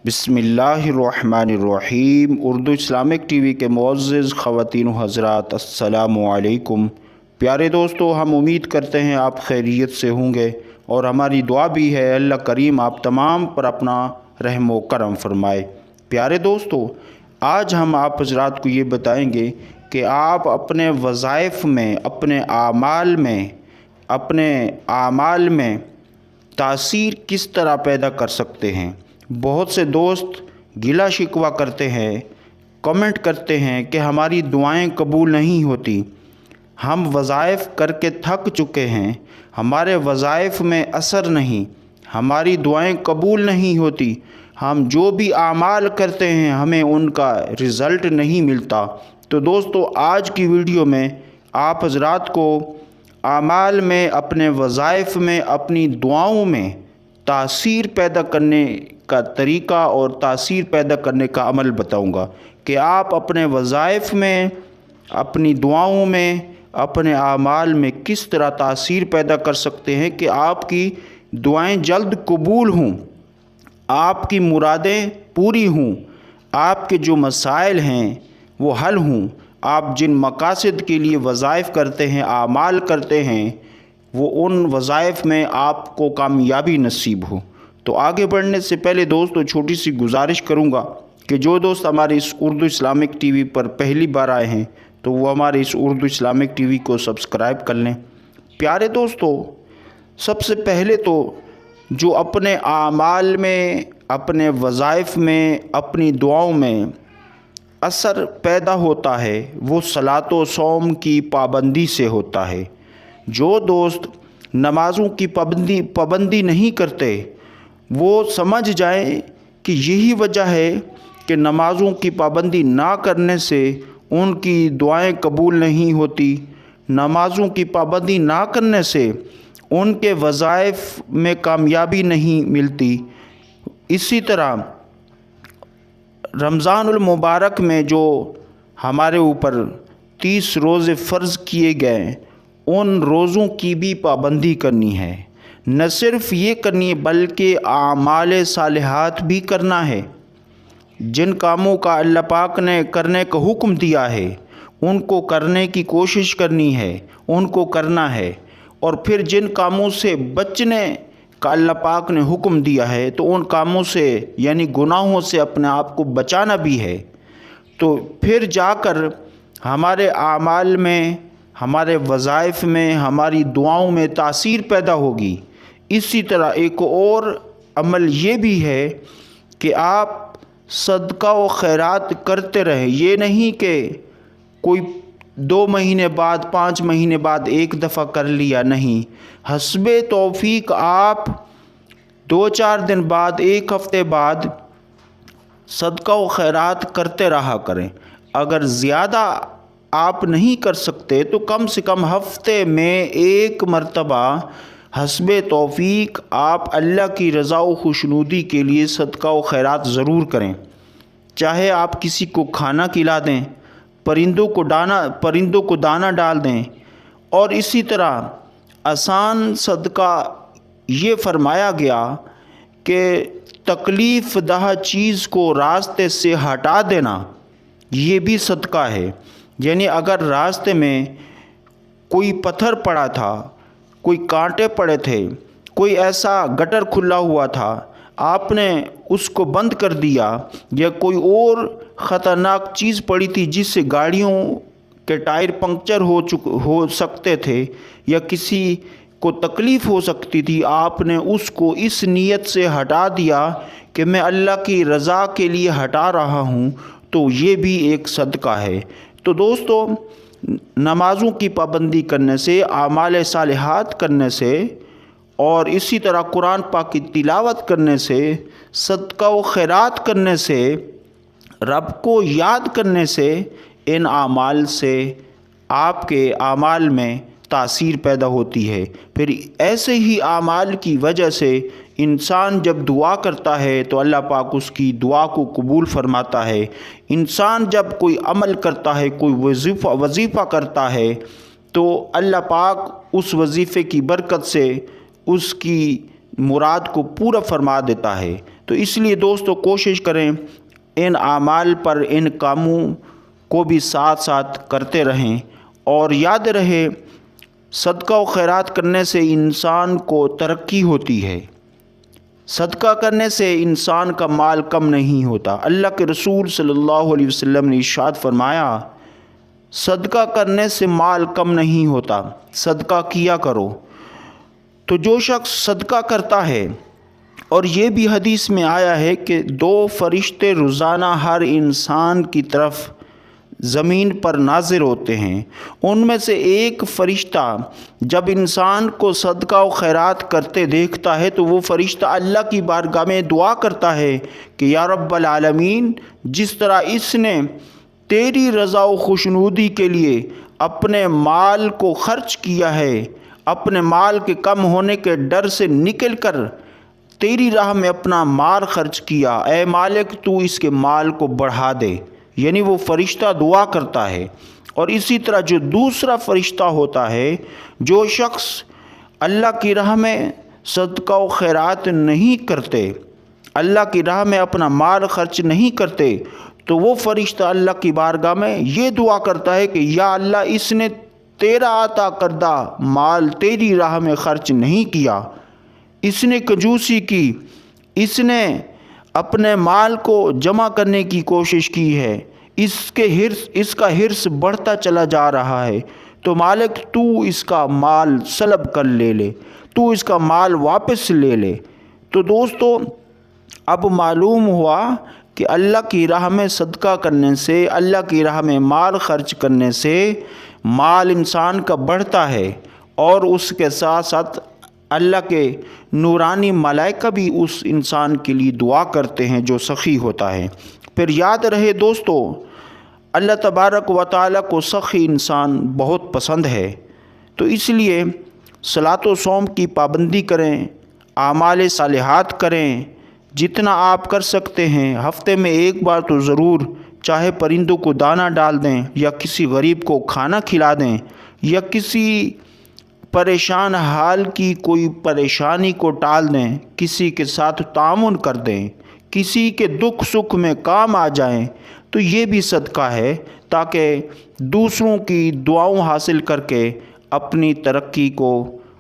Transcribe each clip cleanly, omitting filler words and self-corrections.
बिस्मिल्लाहिर्रहमानिर्रहीम। Urdu Islamic TV के मुअज़्ज़िज़ ख़वातीन व हज़रात, अस्सलामु अलैकुम। प्यारे दोस्तों, हम उम्मीद करते हैं आप खैरियत से होंगे और हमारी दुआ भी है अल्लाह करीम आप तमाम पर अपना रहम व करम फरमाए। प्यारे दोस्तों, आज हम आप हज़रात को ये बताएंगे कि आप अपने वज़ाइफ में, अपने आमाल में तासीर किस तरह पैदा कर सकते हैं। बहुत से दोस्त गिला शिकवा करते हैं, कमेंट करते हैं कि हमारी दुआएं कबूल नहीं होती, हम वज़ाइफ करके थक चुके हैं, हमारे वज़ाइफ में असर नहीं, हमारी दुआएं कबूल नहीं होती, हम जो भी आमाल करते हैं हमें उनका रिज़ल्ट नहीं मिलता। तो दोस्तों, आज की वीडियो में आप हज़रात को आमाल में, अपने वज़ाइफ में, अपनी दुआओं में तासीर पैदा करने का तरीका और तासीर पैदा करने का अमल बताऊंगा कि आप अपने वज़ाइफ में, अपनी दुआओं में, अपने आमाल में किस तरह तासीर पैदा कर सकते हैं कि आपकी दुआएं जल्द कबूल हों, आपकी मुरादें पूरी हों, आपके जो मसाइल हैं वो हल हों, आप जिन मकासद के लिए वज़ाइफ करते हैं, आमाल करते हैं, वो उन वज़ाइफ में आपको कामयाबी नसीब हो। तो आगे बढ़ने से पहले दोस्तों, छोटी सी गुजारिश करूंगा कि जो दोस्त हमारे इस उर्दू इस्लामिक टीवी पर पहली बार आए हैं तो वो हमारे इस उर्दू इस्लामिक टीवी को सब्सक्राइब कर लें। प्यारे दोस्तों, सबसे पहले तो जो अपने आमाल में, अपने वज़ाइफ में, अपनी दुआओं में असर पैदा होता है वो सलात व सौम की पाबंदी से होता है। जो दोस्त नमाज़ों की पाबंदी नहीं करते वो समझ जाएं कि यही वजह है कि नमाज़ों की पाबंदी ना करने से उनकी दुआएं कबूल नहीं होती, नमाज़ों की पाबंदी ना करने से उनके वज़ाइफ में कामयाबी नहीं मिलती। इसी तरह रमज़ानुल मुबारक में जो हमारे ऊपर 30 रोज़े फ़र्ज़ किए गए, उन रोज़ों की भी पाबंदी करनी है। न सिर्फ ये करनी है बल्कि आमाल सालिहात भी करना है। जिन कामों का अल्लाह पाक ने करने का हुक्म दिया है उनको करने की कोशिश करनी है, उनको करना है। और फिर जिन कामों से बचने का अल्लाह पाक ने हुक्म दिया है तो उन कामों से यानी गुनाहों से अपने आप को बचाना भी है। तो फिर जाकर हमारे आमाल में, हमारे वज़ाइफ में, हमारी दुआओं में तासीर पैदा होगी। इसी तरह एक और अमल ये भी है कि आप सदका व खैरात करते रहें। ये नहीं कि कोई 2 महीने बाद, 5 महीने बाद एक दफ़ा कर लिया, नहीं, हस्बे तौफीक आप 2-4 दिन बाद, 1 हफ़्ते बाद सदका व खैरात करते रहा करें। अगर ज़्यादा आप नहीं कर सकते तो कम से कम हफ्ते में 1 मरतबा हस्बे तौफीक आप अल्लाह की रज़ा व खुशनुदी के लिए सदका व खैरात ज़रूर करें। चाहे आप किसी को खाना खिला दें, परिंदों को दाना डाल दें। और इसी तरह आसान सदका ये फरमाया गया कि तकलीफ़ दह चीज़ को रास्ते से हटा देना, ये भी सदका है। यानी अगर रास्ते में कोई पत्थर पड़ा था, कोई कांटे पड़े थे, कोई ऐसा गटर खुला हुआ था, आपने उसको बंद कर दिया, या कोई और ख़तरनाक चीज़ पड़ी थी जिससे गाड़ियों के टायर पंक्चर हो सकते थे या किसी को तकलीफ़ हो सकती थी, आपने उसको इस नीयत से हटा दिया कि मैं अल्लाह की रज़ा के लिए हटा रहा हूँ, तो ये भी एक सदका है। तो दोस्तों, नमाज़ों की पाबंदी करने से, आमाल सालिहात करने से और इसी तरह कुरान पाक की तिलावत करने से, सदका व खैरात करने से, रब को याद करने से, इन आमाल से आपके आमाल में तासीर पैदा होती है। फिर ऐसे ही आमाल की वजह से इंसान जब दुआ करता है तो अल्लाह पाक उसकी दुआ को कबूल फरमाता है। इंसान जब कोई अमल करता है, कोई वजीफ़ा करता है, तो अल्लाह पाक उस वजीफ़े की बरकत से उसकी मुराद को पूरा फरमा देता है। تو اس لیے دوستو کوشش کریں ان اعمال پر، ان کاموں کو بھی ساتھ ساتھ کرتے رہیں، اور یاد رہے صدقہ و خیرات کرنے سے انسان کو ترقی ہوتی ہے، صدقہ کرنے سے انسان کا مال کم نہیں ہوتا۔ اللہ کے رسول صلی اللہ علیہ وسلم نے ارشاد فرمایا صدقہ کرنے سے مال کم نہیں ہوتا، صدقہ کیا کرو۔ تو جو شخص صدقہ کرتا ہے، اور یہ بھی حدیث میں آیا ہے کہ 2 فرشتے روزانہ ہر انسان کی طرف زمین پر نازل ہوتے ہیں، ان میں سے ایک فرشتہ جب انسان کو صدقہ و خیرات کرتے دیکھتا ہے تو وہ فرشتہ اللہ کی بارگاہ میں دعا کرتا ہے کہ یا رب العالمین، جس طرح اس نے تیری رضا و خوشنودی کے لیے اپنے مال کو خرچ کیا ہے، اپنے مال کے کم ہونے کے ڈر سے نکل کر تیری راہ میں اپنا مال خرچ کیا، اے مالک تو اس کے مال کو بڑھا دے۔ یعنی وہ فرشتہ دعا کرتا ہے۔ اور اسی طرح جو دوسرا فرشتہ ہوتا ہے، جو شخص اللہ کی راہ میں صدقہ و خیرات نہیں کرتے، اللہ کی راہ میں اپنا مال خرچ نہیں کرتے، تو وہ فرشتہ اللہ کی بارگاہ میں یہ دعا کرتا ہے کہ یا اللہ، اس نے تیرا عطا کردہ مال تیری راہ میں خرچ نہیں کیا، اس نے کنجوسی کی، اس نے اپنے مال کو جمع کرنے کی کوشش کی ہے، اس کا حرص بڑھتا چلا جا رہا ہے، تو مالک تو اس کا مال سلب کر لے، تو اس کا مال واپس لے لے۔ تو دوستو اب معلوم ہوا کہ اللہ کی راہ میں صدقہ کرنے سے، اللہ کی راہ میں مال خرچ کرنے سے مال انسان کا بڑھتا ہے، اور اس کے ساتھ ساتھ اللہ کے نورانی ملائکہ بھی اس انسان کے لیے دعا کرتے ہیں جو سخی ہوتا ہے۔ پھر یاد رہے دوستو، اللہ تبارک و تعالیٰ کو سخی انسان بہت پسند ہے، تو اس لیے صلاۃ و صوم کی پابندی کریں، اعمال صالحات کریں، جتنا آپ کر سکتے ہیں ہفتے میں ایک بار تو ضرور، چاہے پرندوں کو دانہ ڈال دیں، یا کسی غریب کو کھانا کھلا دیں، یا کسی پریشان حال کی کوئی پریشانی کو ٹال دیں، کسی کے ساتھ تعاون کر دیں، کسی کے دکھ سکھ میں کام آ جائیں، تو یہ بھی صدقہ ہے، تاکہ دوسروں کی دعاؤں حاصل کر کے اپنی ترقی کو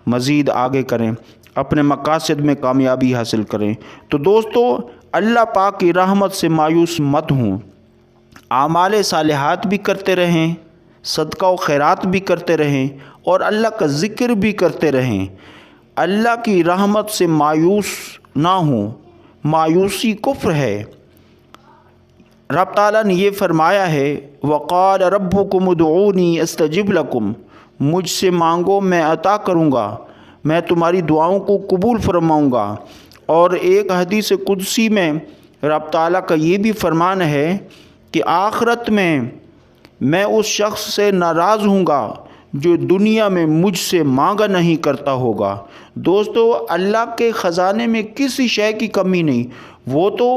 مزید آگے کریں، اپنے مقاصد میں کامیابی حاصل کریں۔ تو دوستو اللہ پاک کی رحمت سے مایوس مت ہوں، اعمال صالحات بھی کرتے رہیں، صدقہ و خیرات بھی کرتے رہیں، اور اللہ کا ذکر بھی کرتے رہیں۔ اللہ کی رحمت سے مایوس نہ ہوں، مایوسی کفر ہے۔ رب تعالیٰ نے یہ فرمایا ہے وقال ربکم ادعونی استجب لکم، مجھ سے مانگو میں عطا کروں گا، میں تمہاری دعاؤں کو قبول فرماؤں گا۔ اور ایک حدیث قدسی میں رب تعالیٰ کا یہ بھی فرمان ہے کہ آخرت میں اس شخص سے ناراض ہوں گا جو دنیا میں مجھ سے مانگا نہیں کرتا ہوگا۔ دوستو اللہ کے خزانے میں کسی شے کی کمی نہیں، وہ تو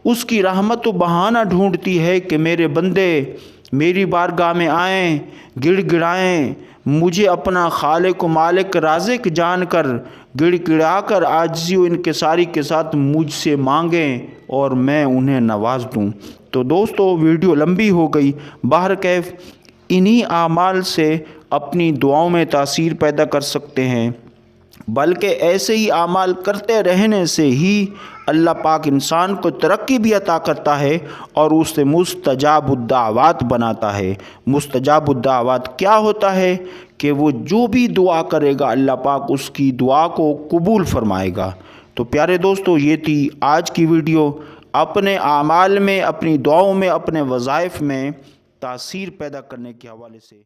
اس کی رحمت و بہانہ ڈھونڈتی ہے کہ میرے بندے میری بارگاہ میں آئیں، گڑ گڑائیں، مجھے اپنا خالق و مالک رازق جان کر گڑ گڑا کر عاجزی و انکساری کے ساتھ مجھ سے مانگیں اور میں انہیں نواز دوں۔ تو دوستو ویڈیو لمبی ہو گئی، بہرکیف انہی اعمال سے اپنی دعاؤں میں تاثیر پیدا کر سکتے ہیں، بلکہ ایسے ہی اعمال کرتے رہنے سے ہی اللہ پاک انسان کو ترقی بھی عطا کرتا ہے اور اس سے مستجاب الدعوات بناتا ہے۔ مستجاب الدعوات کیا ہوتا ہے؟ کہ وہ جو بھی دعا کرے گا اللہ پاک اس کی دعا کو قبول فرمائے گا۔ تو پیارے دوستو یہ تھی آج کی ویڈیو، اپنے اعمال میں، اپنی دعاؤں میں، اپنے وظائف میں تاثیر پیدا کرنے کے حوالے سے۔